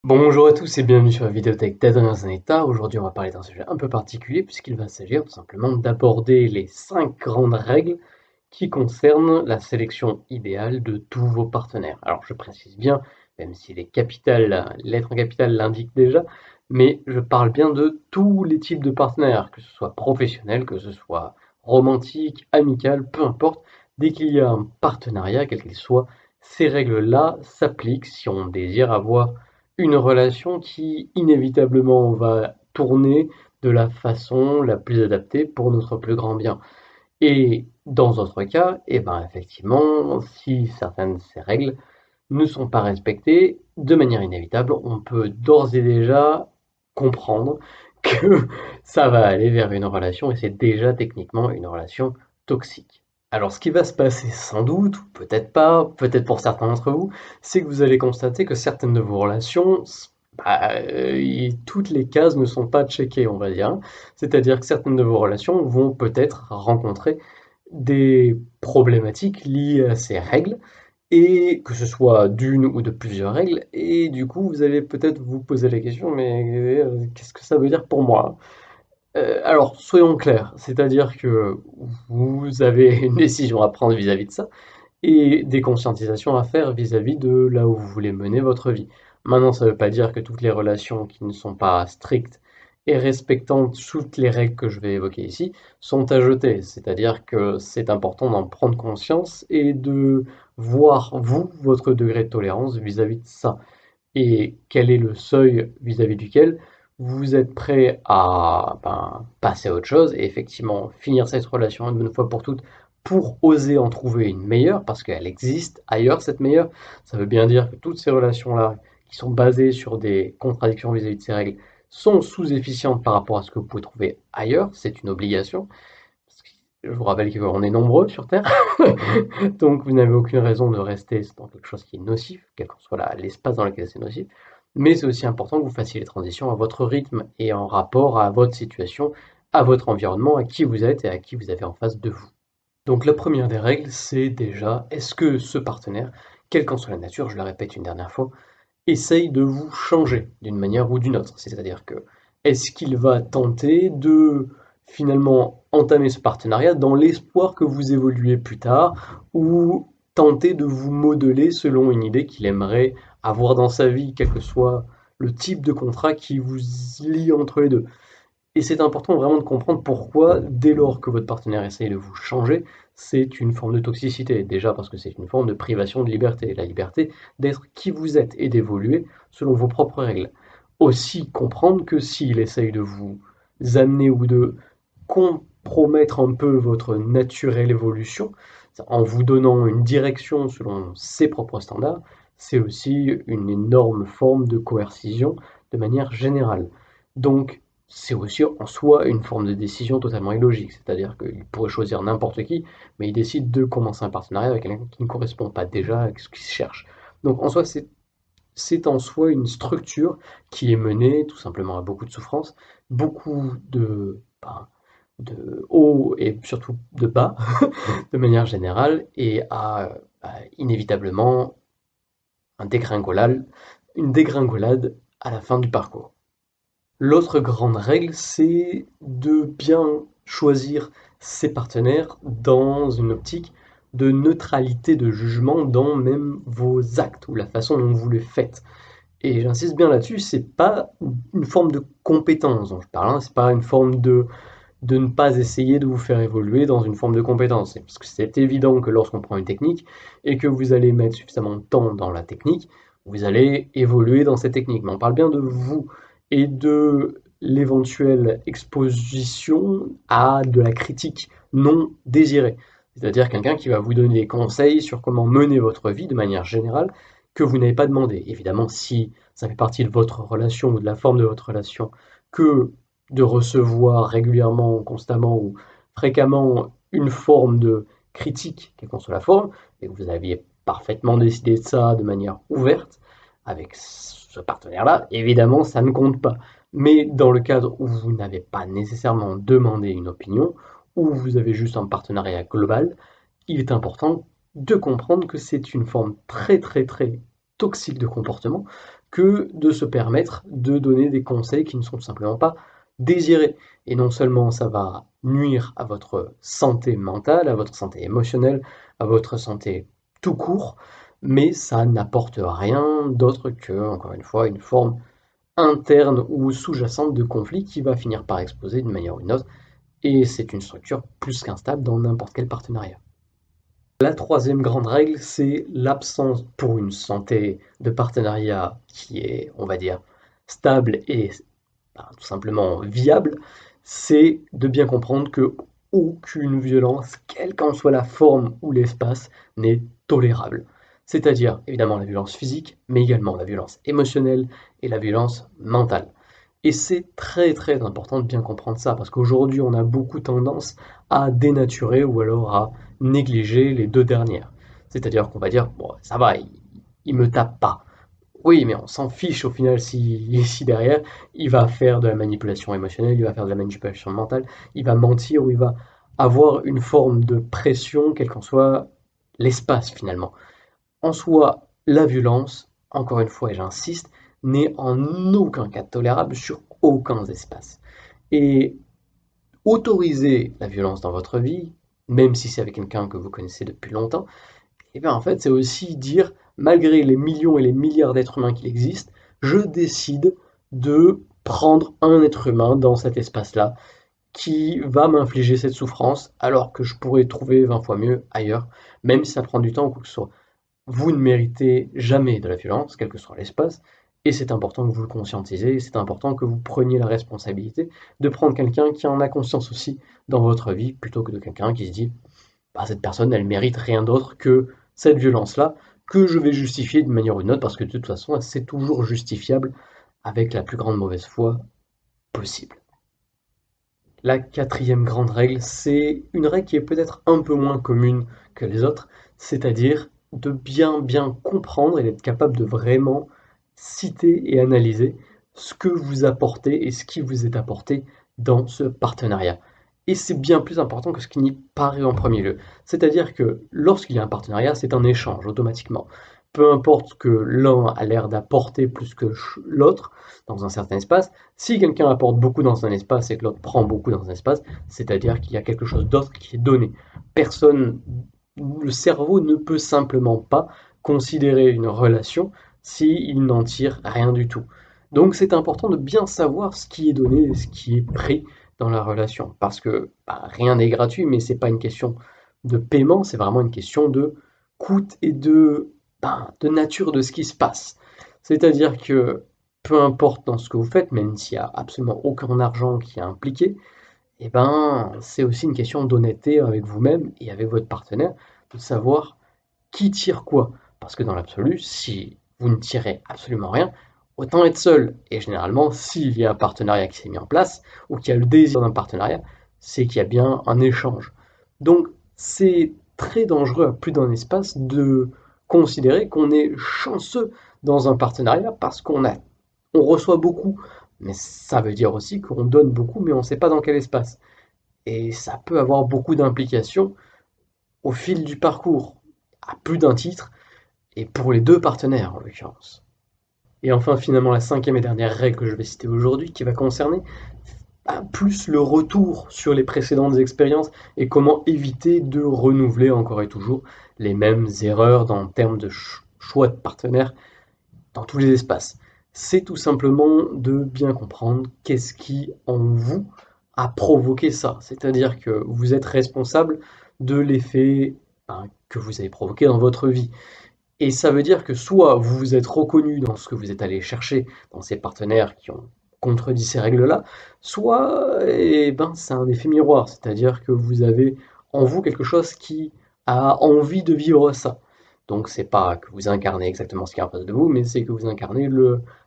Bonjour à tous et bienvenue sur la vidéothèque d'Adrien Zanetta. Aujourd'hui, on va parler d'un sujet un peu particulier puisqu'il va s'agir tout simplement d'aborder les 5 grandes règles qui concernent la sélection idéale de tous vos partenaires. Alors, je précise bien, même si les lettres en capitale l'indiquent déjà, mais je parle bien de tous les types de partenaires, que ce soit professionnel, que ce soit romantique, amical, peu importe. Dès qu'il y a un partenariat, quel qu'il soit, ces règles-là s'appliquent si on désire avoir une relation qui inévitablement va tourner de la façon la plus adaptée pour notre plus grand bien. Et dans d'autres cas, eh ben effectivement, si certaines de ces règles ne sont pas respectées, de manière inévitable, on peut d'ores et déjà comprendre que ça va aller vers une relation et c'est déjà techniquement une relation toxique. Alors ce qui va se passer sans doute, ou peut-être pas, peut-être pour certains d'entre vous, c'est que vous allez constater que certaines de vos relations, toutes les cases ne sont pas checkées, on va dire. C'est-à-dire que certaines de vos relations vont peut-être rencontrer des problématiques liées à ces règles, et que ce soit d'une ou de plusieurs règles, et du coup, vous allez peut-être vous poser la question, mais qu'est-ce que ça veut dire pour moi? Alors, soyons clairs, c'est-à-dire que vous avez une décision à prendre vis-à-vis de ça, et des conscientisations à faire vis-à-vis de là où vous voulez mener votre vie. Maintenant, ça ne veut pas dire que toutes les relations qui ne sont pas strictes et respectant toutes les règles que je vais évoquer ici sont à jeter. C'est-à-dire que c'est important d'en prendre conscience et de voir, vous, votre degré de tolérance vis-à-vis de ça. Et quel est le seuil vis-à-vis duquel vous êtes prêt à passer à autre chose et effectivement finir cette relation une bonne fois pour toutes pour oser en trouver une meilleure, parce qu'elle existe ailleurs, cette meilleure. Ça veut bien dire que toutes ces relations-là, qui sont basées sur des contradictions vis-à-vis de ces règles, sont sous-efficientes par rapport à ce que vous pouvez trouver ailleurs, c'est une obligation. Je vous rappelle qu'on est nombreux sur Terre, donc vous n'avez aucune raison de rester dans quelque chose qui est nocif, quel que soit l'espace dans lequel c'est nocif. Mais c'est aussi important que vous fassiez les transitions à votre rythme et en rapport à votre situation, à votre environnement, à qui vous êtes et à qui vous avez en face de vous. Donc la première des règles, c'est déjà, est-ce que ce partenaire, quelle qu'en soit la nature, je le répète une dernière fois, essaye de vous changer d'une manière ou d'une autre. C'est-à-dire que est-ce qu'il va tenter de finalement entamer ce partenariat dans l'espoir que vous évoluez plus tard ou tenter de vous modeler selon une idée qu'il aimerait avoir dans sa vie, quel que soit le type de contrat qui vous lie entre les deux. Et c'est important vraiment de comprendre pourquoi, dès lors que votre partenaire essaye de vous changer, c'est une forme de toxicité. Déjà parce que c'est une forme de privation de liberté, la liberté d'être qui vous êtes et d'évoluer selon vos propres règles. Aussi comprendre que s'il essaye de vous amener ou de compromettre un peu votre naturelle évolution, en vous donnant une direction selon ses propres standards, c'est aussi une énorme forme de coercition de manière générale. Donc, c'est aussi en soi une forme de décision totalement illogique. C'est-à-dire qu'il pourrait choisir n'importe qui, mais il décide de commencer un partenariat avec quelqu'un qui ne correspond pas déjà à ce qu'il cherche. Donc en soi, c'est en soi une structure qui est menée tout simplement à beaucoup de souffrance, beaucoup de haut et surtout de bas, de manière générale, et à inévitablement une dégringolade à la fin du parcours. L'autre grande règle, c'est de bien choisir ses partenaires dans une optique de neutralité de jugement dans même vos actes ou la façon dont vous les faites. Et j'insiste bien là-dessus, c'est pas une forme de compétence dont je parle, hein, c'est pas une forme de ne pas essayer de vous faire évoluer dans une forme de compétence. C'est parce que c'est évident que lorsqu'on prend une technique et que vous allez mettre suffisamment de temps dans la technique, vous allez évoluer dans cette technique. Mais on parle bien de vous et de l'éventuelle exposition à de la critique non désirée. C'est-à-dire quelqu'un qui va vous donner des conseils sur comment mener votre vie de manière générale que vous n'avez pas demandé. Évidemment, si ça fait partie de votre relation ou de la forme de votre relation que de recevoir régulièrement, constamment ou fréquemment une forme de critique, quelle qu'en soit la forme, et que vous aviez parfaitement décidé de ça de manière ouverte avec ce partenaire-là, évidemment, ça ne compte pas. Mais dans le cadre où vous n'avez pas nécessairement demandé une opinion, où vous avez juste un partenariat global, il est important de comprendre que c'est une forme très très très toxique de comportement, que de se permettre de donner des conseils qui ne sont tout simplement pas désirés. Et non seulement ça va nuire à votre santé mentale, à votre santé émotionnelle, à votre santé tout court, mais ça n'apporte rien d'autre que, encore une fois, une forme interne ou sous-jacente de conflit qui va finir par exploser d'une manière ou d'une autre, et c'est une structure plus qu'instable dans n'importe quel partenariat. La troisième grande règle, c'est l'absence pour une santé de partenariat qui est, on va dire, stable et tout simplement viable, c'est de bien comprendre que aucune violence, quelle qu'en soit la forme ou l'espace, n'est tolérable. C'est-à-dire évidemment la violence physique, mais également la violence émotionnelle et la violence mentale. Et c'est très très important de bien comprendre ça, parce qu'aujourd'hui on a beaucoup tendance à dénaturer ou alors à négliger les deux dernières. C'est-à-dire qu'on va dire, bon, ça va, il me tape pas. Oui, mais on s'en fiche au final si derrière, il va faire de la manipulation émotionnelle, il va faire de la manipulation mentale, il va mentir ou il va avoir une forme de pression, quel qu'en soit l'espace finalement. En soi, la violence, encore une fois et j'insiste, n'est en aucun cas tolérable sur aucun espace. Et autoriser la violence dans votre vie, même si c'est avec quelqu'un que vous connaissez depuis longtemps, et bien en fait, c'est aussi dire, malgré les millions et les milliards d'êtres humains qui existent, je décide de prendre un être humain dans cet espace-là qui va m'infliger cette souffrance, alors que je pourrais trouver 20 fois mieux ailleurs, même si ça prend du temps ou quoi que ce soit. Vous ne méritez jamais de la violence, quel que soit l'espace, et c'est important que vous le conscientisez, et c'est important que vous preniez la responsabilité de prendre quelqu'un qui en a conscience aussi dans votre vie, plutôt que de quelqu'un qui se dit bah, cette personne, elle mérite rien d'autre que cette violence-là, que je vais justifier d'une manière ou d'une autre, parce que de toute façon, c'est toujours justifiable avec la plus grande mauvaise foi possible. La quatrième grande règle, c'est une règle qui est peut-être un peu moins commune que les autres, c'est-à-dire de bien bien comprendre et d'être capable de vraiment citer et analyser ce que vous apportez et ce qui vous est apporté dans ce partenariat. Et c'est bien plus important que ce qui n'y paraît en premier lieu. C'est-à-dire que lorsqu'il y a un partenariat, c'est un échange automatiquement. Peu importe que l'un a l'air d'apporter plus que l'autre dans un certain espace, si quelqu'un apporte beaucoup dans un espace et que l'autre prend beaucoup dans un espace, c'est-à-dire qu'il y a quelque chose d'autre qui est donné. Personne, le cerveau ne peut simplement pas considérer une relation s'il n'en tire rien du tout. Donc c'est important de bien savoir ce qui est donné et ce qui est pris dans la relation. Parce que rien n'est gratuit, mais c'est pas une question de paiement, c'est vraiment une question de coût et de nature de ce qui se passe. C'est-à-dire que peu importe dans ce que vous faites, même s'il n'y a absolument aucun argent qui est impliqué, et ben, c'est aussi une question d'honnêteté avec vous-même et avec votre partenaire, de savoir qui tire quoi. Parce que dans l'absolu, si vous ne tirez absolument rien, autant être seul. Et généralement, s'il y a un partenariat qui s'est mis en place, ou qu'il y a le désir d'un partenariat, c'est qu'il y a bien un échange. Donc, c'est très dangereux à plus d'un espace de considérer qu'on est chanceux dans un partenariat parce on reçoit beaucoup. Mais ça veut dire aussi qu'on donne beaucoup, mais on ne sait pas dans quel espace. Et ça peut avoir beaucoup d'implications au fil du parcours, à plus d'un titre, et pour les deux partenaires en l'occurrence. Et enfin, finalement, la cinquième et dernière règle que je vais citer aujourd'hui, qui va concerner plus le retour sur les précédentes expériences et comment éviter de renouveler encore et toujours les mêmes erreurs en termes de choix de partenaires dans tous les espaces. C'est tout simplement de bien comprendre qu'est-ce qui en vous a provoqué ça. C'est-à-dire que vous êtes responsable de l'effet que vous avez provoqué dans votre vie. Et ça veut dire que soit vous vous êtes reconnu dans ce que vous êtes allé chercher dans ces partenaires qui ont contredit ces règles-là, soit c'est un effet miroir, c'est-à-dire que vous avez en vous quelque chose qui a envie de vivre ça. Donc c'est pas que vous incarnez exactement ce qui est en face de vous, mais c'est que vous incarnez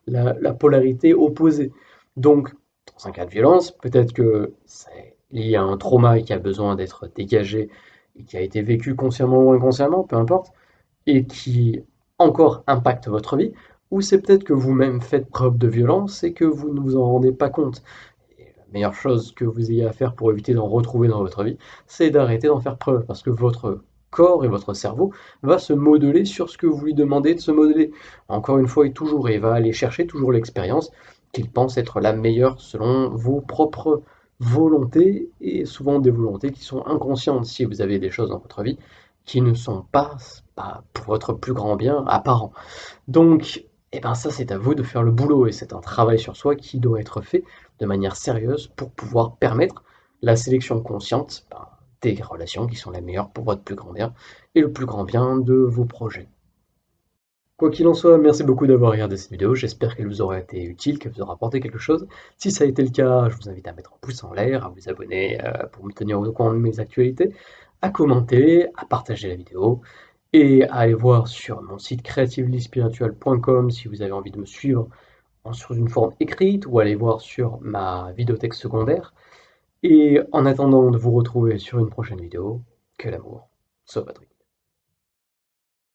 la polarité opposée. Donc, dans un cas de violence, peut-être que c'est lié à un trauma qui a besoin d'être dégagé et qui a été vécu consciemment ou inconsciemment, peu importe, et qui encore impacte votre vie, ou c'est peut-être que vous-même faites preuve de violence et que vous ne vous en rendez pas compte. Et la meilleure chose que vous ayez à faire pour éviter d'en retrouver dans votre vie, c'est d'arrêter d'en faire preuve, parce que votre corps et votre cerveau va se modeler sur ce que vous lui demandez de se modeler. Encore une fois et toujours, et il va aller chercher toujours l'expérience qu'il pense être la meilleure selon vos propres volontés, et souvent des volontés qui sont inconscientes si vous avez des choses dans votre vie qui ne sont pas pour votre plus grand bien apparent. Donc, eh ben ça, c'est à vous de faire le boulot et c'est un travail sur soi qui doit être fait de manière sérieuse pour pouvoir permettre la sélection consciente des relations qui sont les meilleures pour votre plus grand bien et le plus grand bien de vos projets. Quoi qu'il en soit, merci beaucoup d'avoir regardé cette vidéo, j'espère qu'elle vous aura été utile, qu'elle vous aura apporté quelque chose. Si ça a été le cas, je vous invite à mettre un pouce en l'air, à vous abonner pour me tenir au courant de mes actualités, à commenter, à partager la vidéo et à aller voir sur mon site creativelyspiritual.com si vous avez envie de me suivre sous une forme écrite ou aller voir sur ma vidéothèque secondaire. Et en attendant de vous retrouver sur une prochaine vidéo, que l'amour soit votre